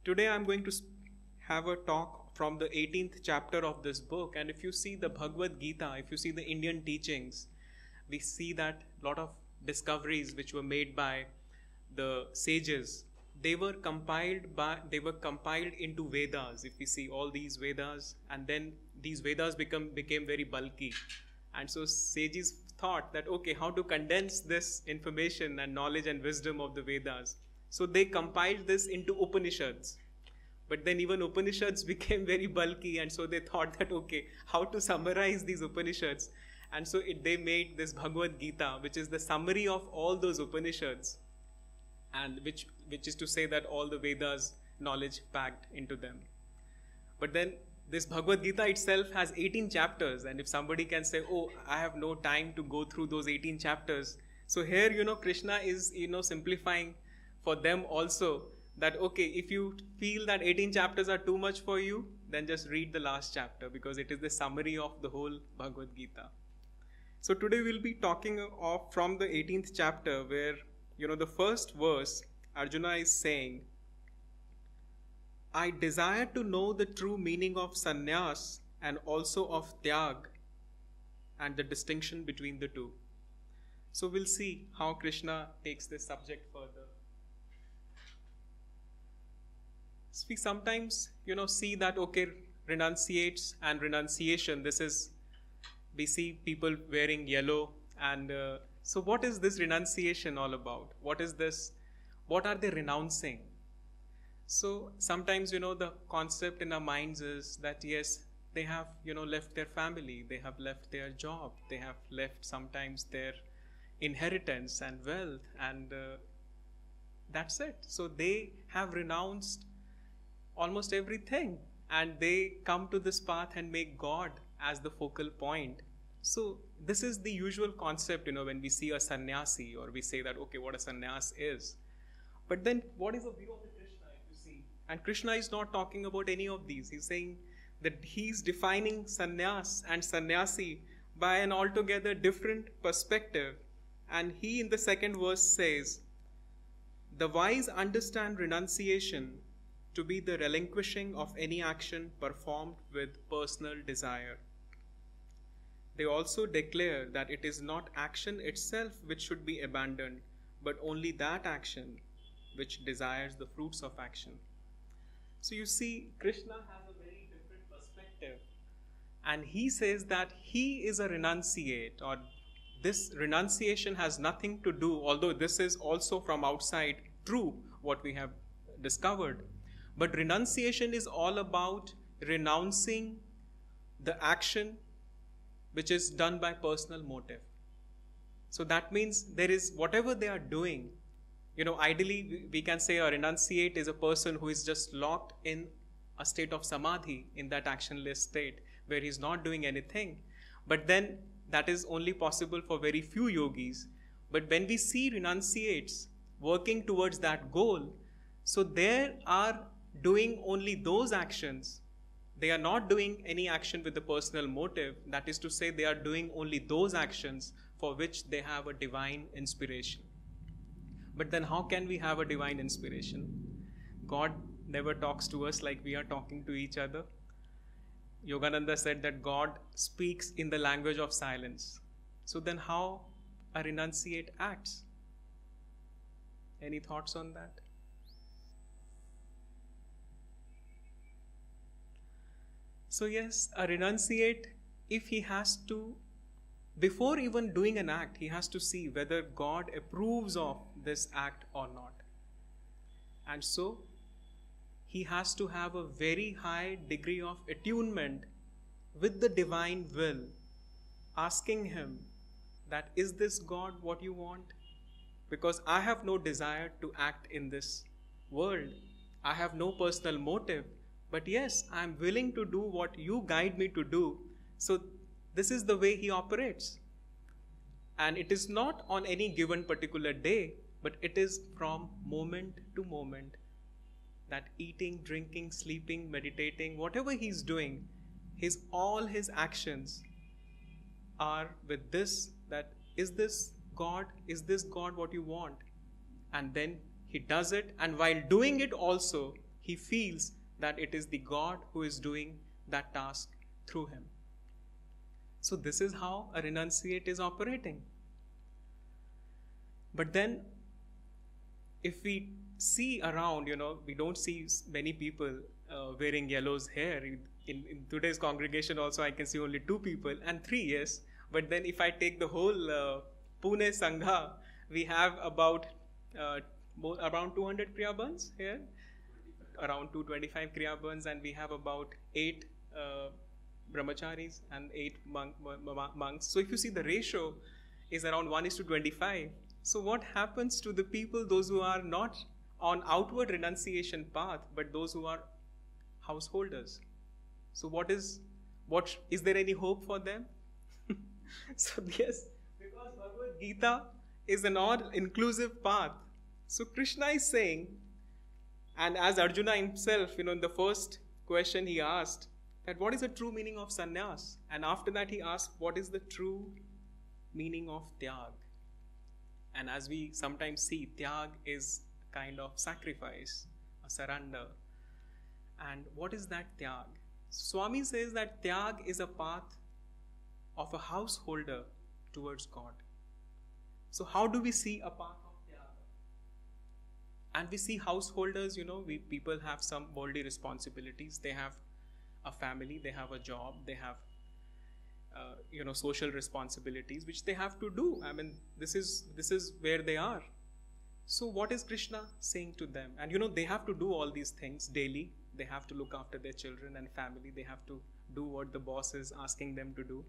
Today I'm going to have a talk from the 18th chapter of this book. And if you see the Bhagavad Gita, if you see the Indian teachings, we see that a lot of discoveries which were made by the sages, they were compiled into Vedas. If we see all these Vedas, and then these Vedas became very bulky. And so sages thought that, okay, how to condense this information and knowledge and wisdom of the Vedas. So they compiled this into Upanishads. But then even Upanishads became very bulky, and so they thought that, okay, how to summarize these Upanishads? And so they made this Bhagavad Gita, which is the summary of all those Upanishads, and which is to say that all the Vedas knowledge packed into them. But then this Bhagavad Gita itself has 18 chapters, and if somebody can say, oh, I have no time to go through those 18 chapters. So here, Krishna is, simplifying for them also that, okay, if you feel that 18 chapters are too much for you, then just read the last chapter, because it is the summary of the whole Bhagavad Gita. So today we'll be talking from the 18th chapter where, the first verse, Arjuna is saying, I desire to know the true meaning of sannyas and also of tyag and the distinction between the two. So we'll see how Krishna takes this subject further. So we sometimes, see that, okay, renunciates and renunciation, we see people wearing yellow, and so what is this renunciation all about? What is this? What are they renouncing? So sometimes, the concept in our minds is that, yes, they have, left their family, they have left their job, they have left sometimes their inheritance and wealth, and that's it. So they have renounced almost everything, and they come to this path and make God as the focal point. So this is the usual concept, when we see a sannyasi, or we say that, okay, what a sannyas is. But then what is the view of the Krishna, if you see? And Krishna is not talking about any of these. He's saying that he's defining sannyas and sannyasi by an altogether different perspective. And he in the second verse says, the wise understand renunciation to be the relinquishing of any action performed with personal desire. They also declare that it is not action itself which should be abandoned, but only that action which desires the fruits of action. So you see, Krishna has a very different perspective, and he says that he is a renunciate, or this renunciation has nothing to do, although this is also from outside true what we have discovered. But renunciation is all about renouncing the action which is done by personal motive. So that means there is whatever they are doing, ideally we can say a renunciate is a person who is just locked in a state of samadhi, in that actionless state where he is not doing anything. But then that is only possible for very few yogis. But when we see renunciates working towards that goal, so they are doing only those actions. They are not doing any action with the personal motive. That is to say, they are doing only those actions for which they have a divine inspiration. But then how can we have a divine inspiration? God never talks to us like we are talking to each other. Yogananda said that God speaks in the language of silence. So then how a renunciate acts? Any thoughts on that? So yes, a renunciate, if he has to, before even doing an act, he has to see whether God approves of this act or not. And so, he has to have a very high degree of attunement with the divine will, asking him that, is this God what you want? Because I have no desire to act in this world. I have no personal motive. But yes, I am willing to do what you guide me to do. So this is the way he operates. And it is not on any given particular day, but it is from moment to moment. That eating, drinking, sleeping, meditating, whatever he's doing, all his actions are with this, that is this God what you want? And then he does it, and while doing it also, he feels that it is the God who is doing that task through him. So this is how a renunciate is operating. But then, if we see around, we don't see many people wearing yellow's hair. In today's congregation also, I can see only 2 people and 3, yes. But then if I take the whole Pune Sangha, we have about around 200 Kriya Bandhs here, around 225 Kriya Bandhs, and we have about 8 brahmacharis and 8 monks. So if you see, the ratio is around 1:25. So what happens to the people, those who are not on outward renunciation path, but those who are householders? So is there any hope for them? So yes, because Bhagavad Gita is an all-inclusive path. So Krishna is saying, and as Arjuna himself, in the first question he asked, that what is the true meaning of sannyas? And after that he asked, what is the true meaning of tyag? And as we sometimes see, tyag is a kind of sacrifice, a surrender. And what is that tyag? Swami says that tyag is a path of a householder towards God. So how do we see a path of tyag? And we see householders, people have some worldly responsibilities. They have a family, they have a job, they have social responsibilities which they have to do. I mean, this is where they are. So what is Krishna saying to them? And they have to do all these things daily. They have to look after their children and family. They have to do what the boss is asking them to do.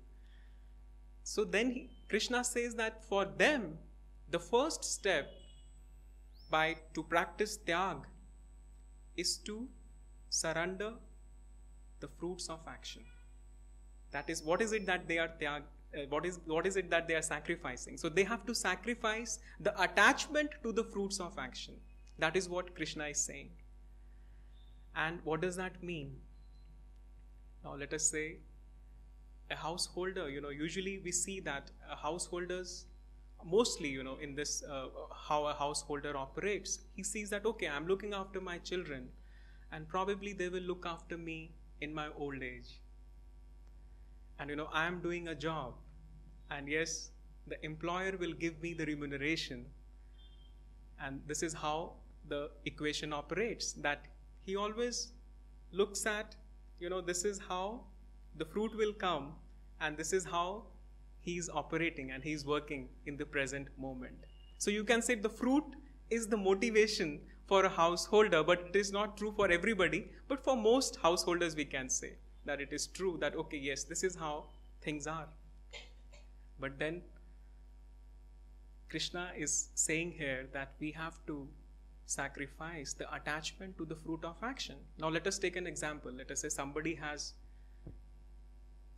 So then Krishna says that for them, the first step to practice tyag is to surrender the fruits of action. That is, what is it that they are what is it that they are sacrificing? So they have to sacrifice the attachment to the fruits of action. That is what Krishna is saying. And what does that mean? Now let us say a householder, usually we see that householders, mostly, in this, how a householder operates, he sees that, okay, I'm looking after my children and probably they will look after me in my old age. And I am doing a job, and yes, the employer will give me the remuneration. And this is how the equation operates, that he always looks at, this is how the fruit will come, and this is how he's operating and he's working in the present moment. So you can say the fruit is the motivation for a householder, but it is not true for everybody. But for most householders, we can say that it is true that, okay, yes, this is how things are. But then Krishna is saying here that we have to sacrifice the attachment to the fruit of action. Now let us take an example. Let us say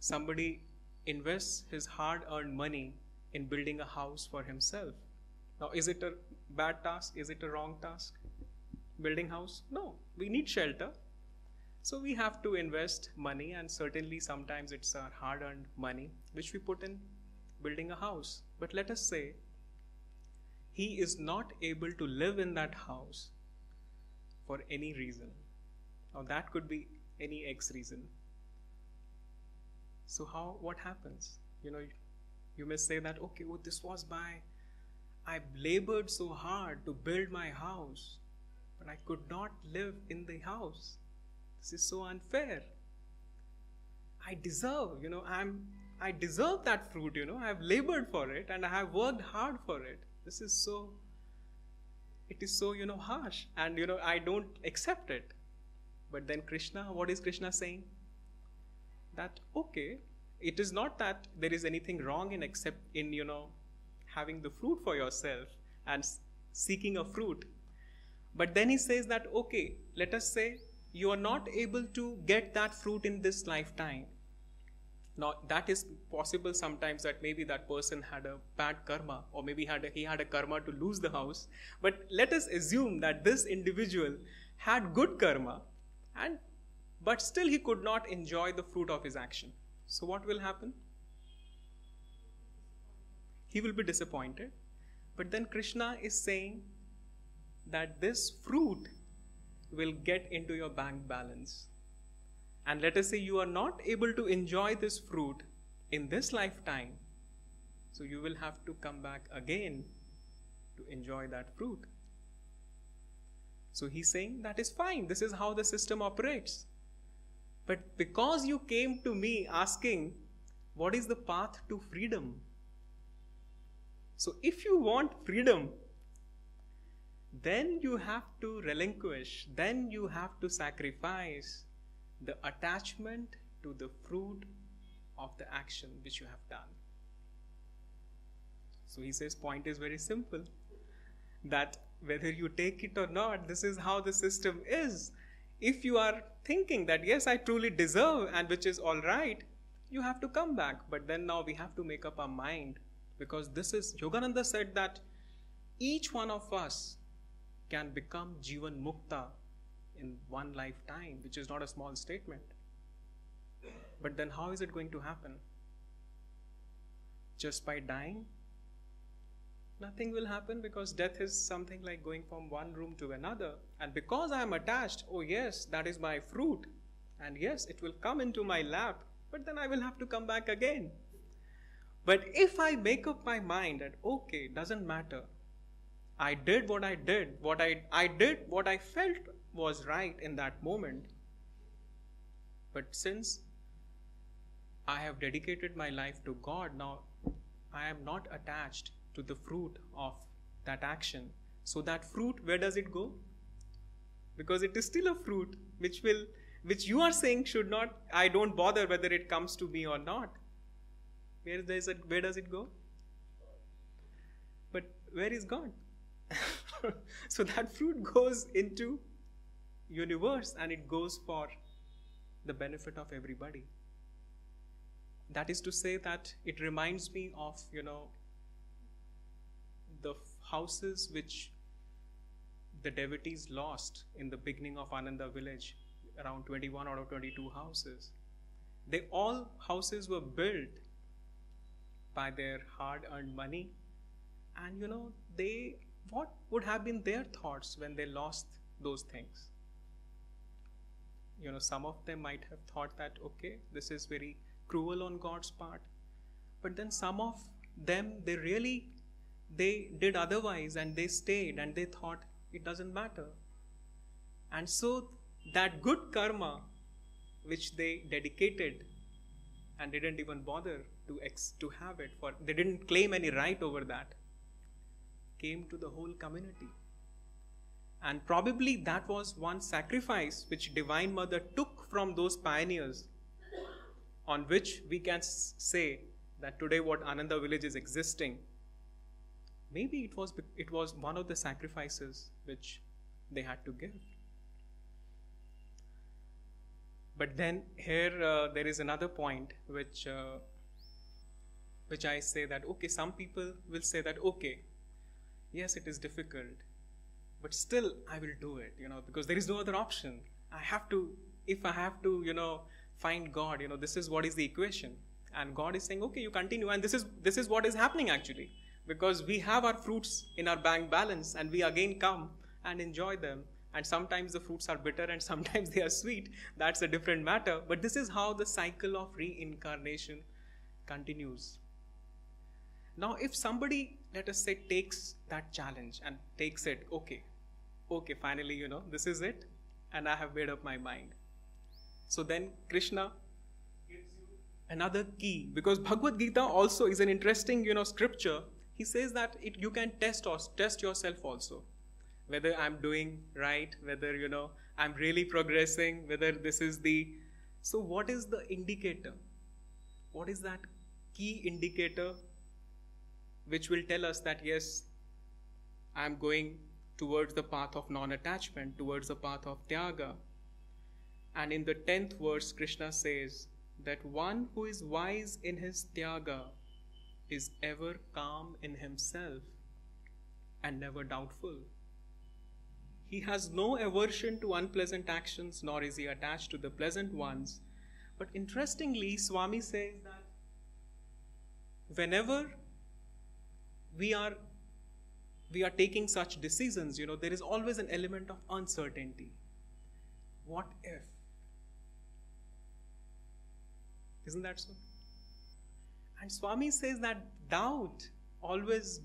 somebody invests his hard-earned money in building a house for himself. Now, is it a bad task? Is it a wrong task? Building house? No. We need shelter. So we have to invest money, and certainly sometimes it's our hard-earned money which we put in building a house. But let us say he is not able to live in that house for any reason. Now that could be any X reason. So what happens? You may say that, okay, I labored so hard to build my house, but I could not live in the house. This is so unfair. I deserve that fruit, I have labored for it and I have worked hard for it. It is so, harsh, and, I don't accept it. But then what is Krishna saying? That, okay, it is not that there is anything wrong in having the fruit for yourself and seeking a fruit. But then he says that, okay, let us say you are not able to get that fruit in this lifetime. Now, that is possible sometimes, that maybe that person had a bad karma, or maybe he had a karma to lose the house. But let us assume that this individual had good karma, but still he could not enjoy the fruit of his action. So what will happen? He will be disappointed. But then Krishna is saying that this fruit will get into your bank balance. And let us say you are not able to enjoy this fruit in this lifetime. So you will have to come back again to enjoy that fruit. So he's saying that is fine. This is how the system operates. But because you came to me asking, what is the path to freedom? So if you want freedom, then you have to relinquish, then you have to sacrifice the attachment to the fruit of the action which you have done. So he says, point is very simple, that whether you take it or not, this is how the system is. If you are thinking that, yes, I truly deserve, and which is all right, you have to come back. But then now we have to make up our mind, because this is, Yogananda said that each one of us can become Jivan Mukta in one lifetime, which is not a small statement. But then how is it going to happen? Just by dying? Nothing will happen, because death is something like going from one room to another. And because I am attached, oh yes, that is my fruit. And yes, it will come into my lap, but then I will have to come back again. But if I make up my mind that, okay, doesn't matter, I did what I did, I did what I felt was right in that moment. But since I have dedicated my life to God, now I am not attached to the fruit of that action. So that fruit, where does it go? Because it is still a fruit which you are saying should not, I don't bother whether it comes to me or not. Where does it go? But where is God? So that fruit goes into universe, and it goes for the benefit of everybody. That is to say that it reminds me of, the houses which the devotees lost in the beginning of Ananda village, around 21 out of 22 houses. All houses were built by their hard-earned money, and what would have been their thoughts when they lost those things? Some of them might have thought that, okay, this is very cruel on God's part. But then some of them, they did otherwise, and they stayed, and they thought it doesn't matter. And so that good karma which they dedicated and didn't even bother to have it, they didn't claim any right over that, came to the whole community. And probably that was one sacrifice which Divine Mother took from those pioneers, on which we can say that today what Ananda village is existing, maybe it was one of the sacrifices which they had to give. But then here there is another point which I say that, okay, some people will say that, okay, yes, it is difficult, but still I will do it, because there is no other option. If I have to, find God, this is what is the equation. And God is saying, okay, you continue. And this is what is happening actually, because we have our fruits in our bank balance, and we again come and enjoy them. And sometimes the fruits are bitter, and sometimes they are sweet. That's a different matter. But this is how the cycle of reincarnation continues. Now, if somebody, let us say, takes that challenge and takes it, okay, finally, this is it, and I have made up my mind. So then Krishna gives you another key, because Bhagavad Gita also is an interesting, scripture. He says that you can test yourself also, whether I'm doing right, whether, I'm really progressing, whether this is so what is the indicator? What is that key indicator which will tell us that, yes, I'm going towards the path of non-attachment, towards the path of Tyaga? And in the 10th verse, Krishna says that one who is wise in his Tyaga is ever calm in himself and never doubtful. He has no aversion to unpleasant actions, nor is he attached to the pleasant ones. But interestingly, Swami says that whenever we are taking such decisions, there is always an element of uncertainty. What if? Isn't that so? And Swami says that doubt always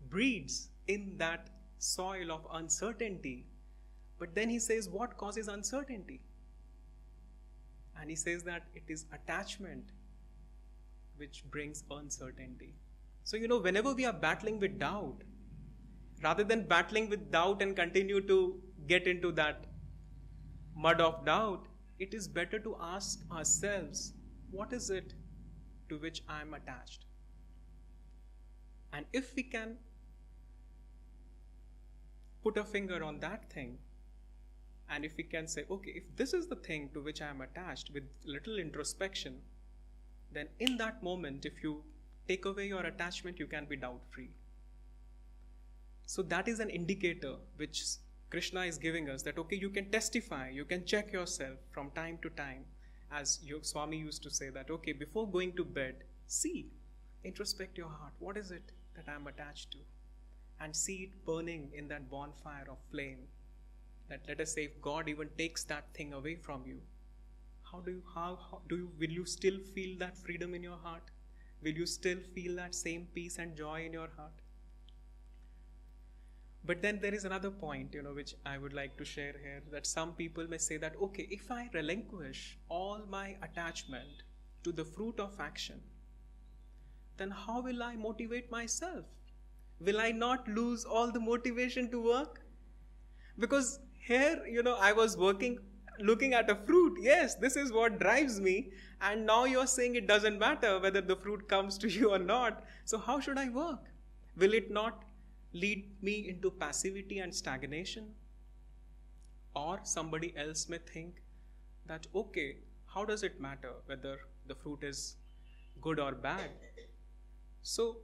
breeds in that soil of uncertainty. But then he says, what causes uncertainty? And he says that it is attachment which brings uncertainty. So, whenever we are battling with doubt, rather than battling with doubt and continue to get into that mud of doubt, it is better to ask ourselves, what is it to which I am attached? And if we can put a finger on that thing, and if we can say, okay, if this is the thing to which I am attached, with little introspection, then in that moment, if you take away your attachment, you can be doubt-free. So that is an indicator which Krishna is giving us, that okay, you can testify, you can check yourself from time to time. As your Swami used to say that, okay, before going to bed, see, introspect your heart. What is it that I am attached to? And see it burning in that bonfire of flame. That, let us say, if God even takes that thing away from you, will you still feel that freedom in your heart? Will you still feel that same peace and joy in your heart? But then there is another point, which I would like to share here, that some people may say that, okay, if I relinquish all my attachment to the fruit of action, then how will I motivate myself? Will I not lose all the motivation to work? Because here, I was looking at a fruit. Yes, this is what drives me. And now you're saying it doesn't matter whether the fruit comes to you or not. So how should I work? Will it not lead me into passivity and stagnation? Or somebody else may think that, okay, how does it matter whether the fruit is good or bad? So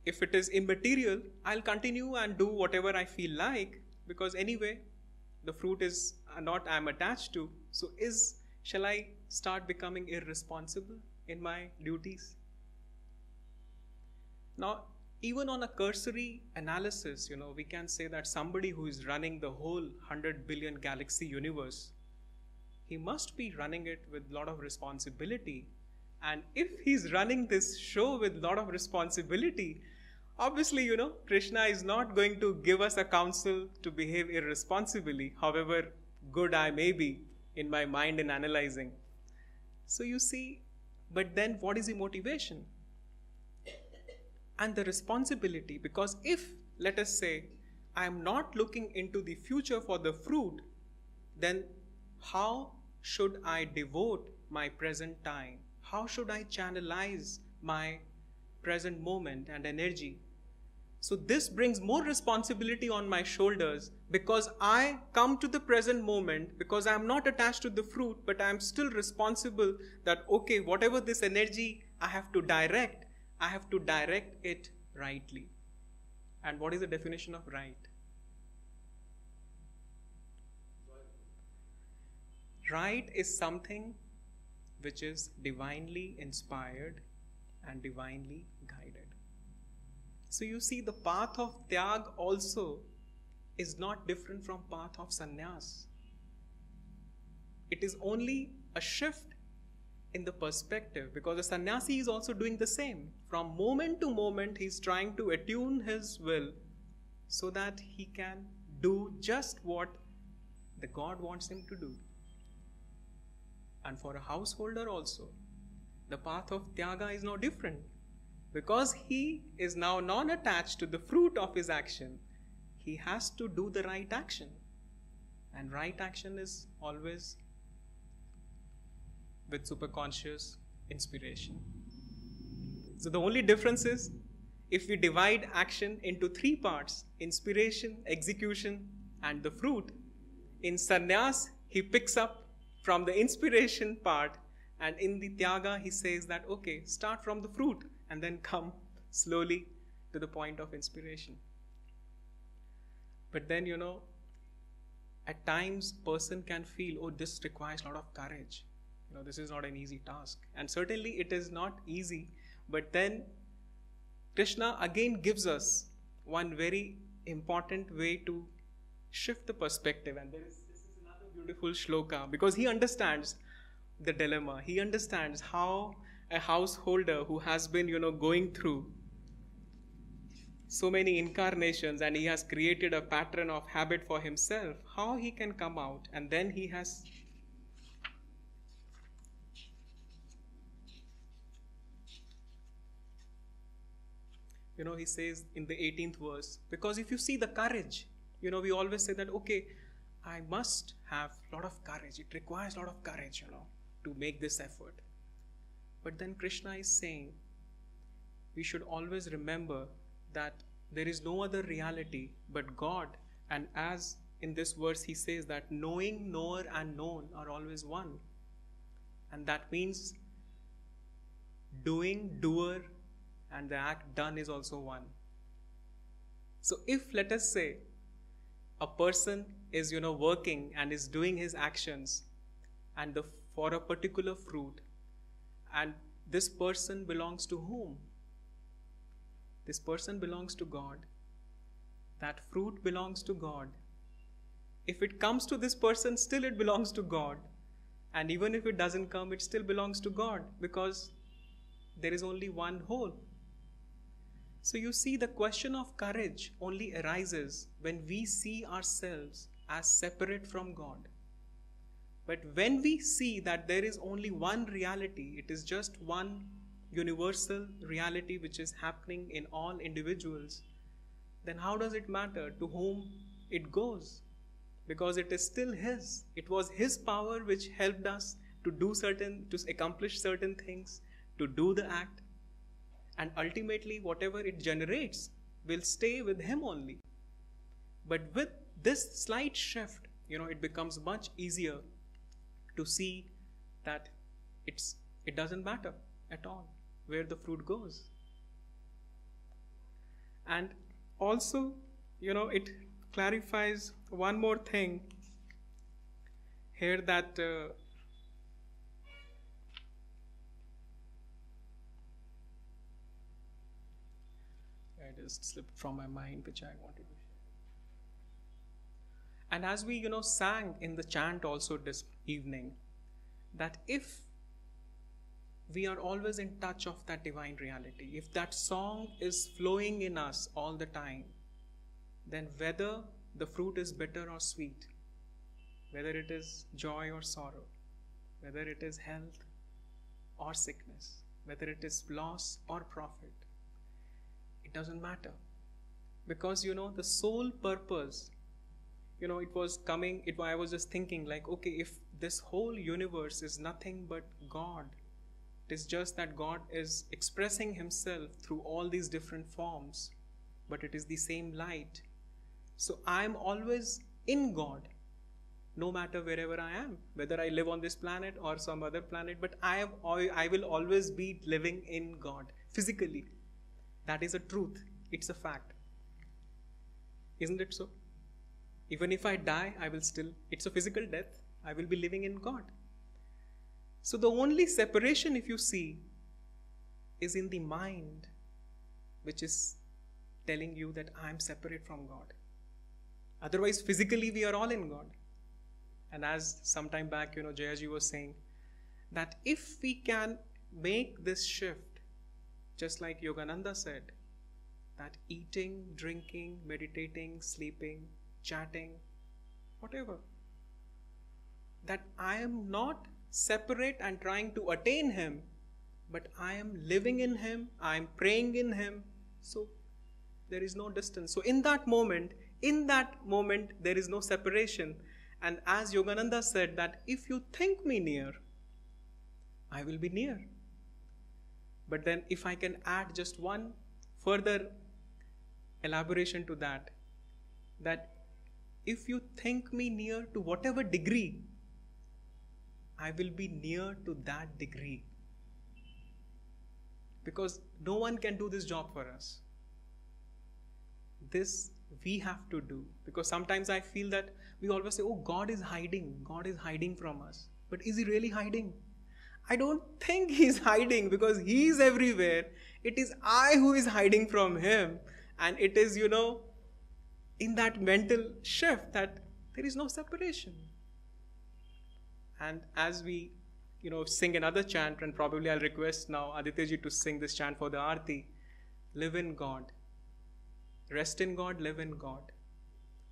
if it is immaterial, I'll continue and do whatever I feel like, because anyway, the fruit is not I'm attached to. So shall I start becoming irresponsible in my duties? Now, even on a cursory analysis, we can say that somebody who is running the whole 100 billion galaxy universe, he must be running it with a lot of responsibility. And if he's running this show with a lot of responsibility, obviously, Krishna is not going to give us a counsel to behave irresponsibly, however good I may be in my mind in analyzing. So you see, but then what is the motivation? And the responsibility, because if, let us say, I am not looking into the future for the fruit, then how should I devote my present time? How should I channelize my present moment and energy? So this brings more responsibility on my shoulders, because I come to the present moment, because I am not attached to the fruit, but I am still responsible that, okay, whatever this energy I have to direct it rightly. And what is the definition of right? Right is something which is divinely inspired and divinely guided. So you see, the path of Tyag also is not different from path of sannyas. It is only a shift in the perspective, because the sannyasi is also doing the same. From moment to moment, he is trying to attune his will so that he can do just what the God wants him to do. And for a householder also, the path of Tyaga is no different, because he is now non-attached to the fruit of his action. He has to do the right action, and right action is always with superconscious inspiration. So the only difference is, if we divide action into three parts: inspiration, execution, and the fruit, in sannyas he picks up from the inspiration part, and in the Tyaga he says that, okay, start from the fruit and then come slowly to the point of inspiration. But then, at times person can feel, oh, this requires a lot of courage. This is not an easy task. And certainly it is not easy. But then Krishna again gives us one very important way to shift the perspective. And this is another beautiful shloka, because he understands the dilemma. He understands how a householder who has been, going through so many incarnations and he has created a pattern of habit for himself, how he can come out. And then he has he says in the 18th verse, because if you see the courage, we always say that, okay, I must have a lot of courage. It requires a lot of courage, to make this effort. But then Krishna is saying, we should always remember that there is no other reality but God. And as in this verse he says that knowing, knower and known are always one. And that means doing, doer, and the act done is also one. So if, let us say, a person is, working and is doing his actions and for a particular fruit, and this person belongs to whom? This person belongs to God. That fruit belongs to God. If it comes to this person, still it belongs to God. And even if it doesn't come, it still belongs to God, because there is only one whole. So you see, the question of courage only arises when we see ourselves as separate from God. But when we see that there is only one reality, it is just one universal reality which is happening in all individuals, then how does it matter to whom it goes? Because it is still His. It was His power which helped us to accomplish certain things, to do the act. And ultimately, whatever it generates will stay with Him only. But with this slight shift, it becomes much easier to see that it doesn't matter at all where the fruit goes. And also, it clarifies one more thing here, that I just slipped from my mind, which I wanted to share. And as we, sang in the chant also this evening, that if we are always in touch of that divine reality, if that song is flowing in us all the time, then whether the fruit is bitter or sweet, whether it is joy or sorrow, whether it is health or sickness, whether it is loss or profit, it doesn't matter. Because, the sole purpose, I was just thinking like, okay, if this whole universe is nothing but God, it is just that God is expressing Himself through all these different forms, but it is the same light. So I am always in God, no matter wherever I am, whether I live on this planet or some other planet, but I will always be living in God, physically. That is a truth. It's a fact. Isn't it so? Even if I die, it's a physical death. I will be living in God. So the only separation, if you see, is in the mind, which is telling you that I am separate from God. Otherwise, physically, we are all in God. And as some time back, Jayaji was saying, that if we can make this shift, just like Yogananda said, that eating, drinking, meditating, sleeping, chatting, whatever, that I am not separate and trying to attain Him, but I am living in Him, I am praying in Him, so there is no distance. So in that moment, there is no separation. And as Yogananda said, that if you think me near, I will be near. But then if I can add just one further elaboration to that if you think me near to whatever degree, I will be near to that degree. Because no one can do this job for us. This we have to do. Because sometimes I feel that we always say, oh, God is hiding from us. But is He really hiding? I don't think He's hiding, because He is everywhere. It is I who is hiding from Him. And it is, in that mental shift that there is no separation. And as we, sing another chant, and probably I'll request now Aditya ji to sing this chant for the Aarti. Live in God. Rest in God, live in God.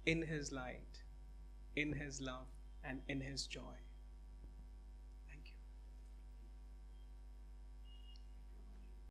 In His light, in His love, and in His joy.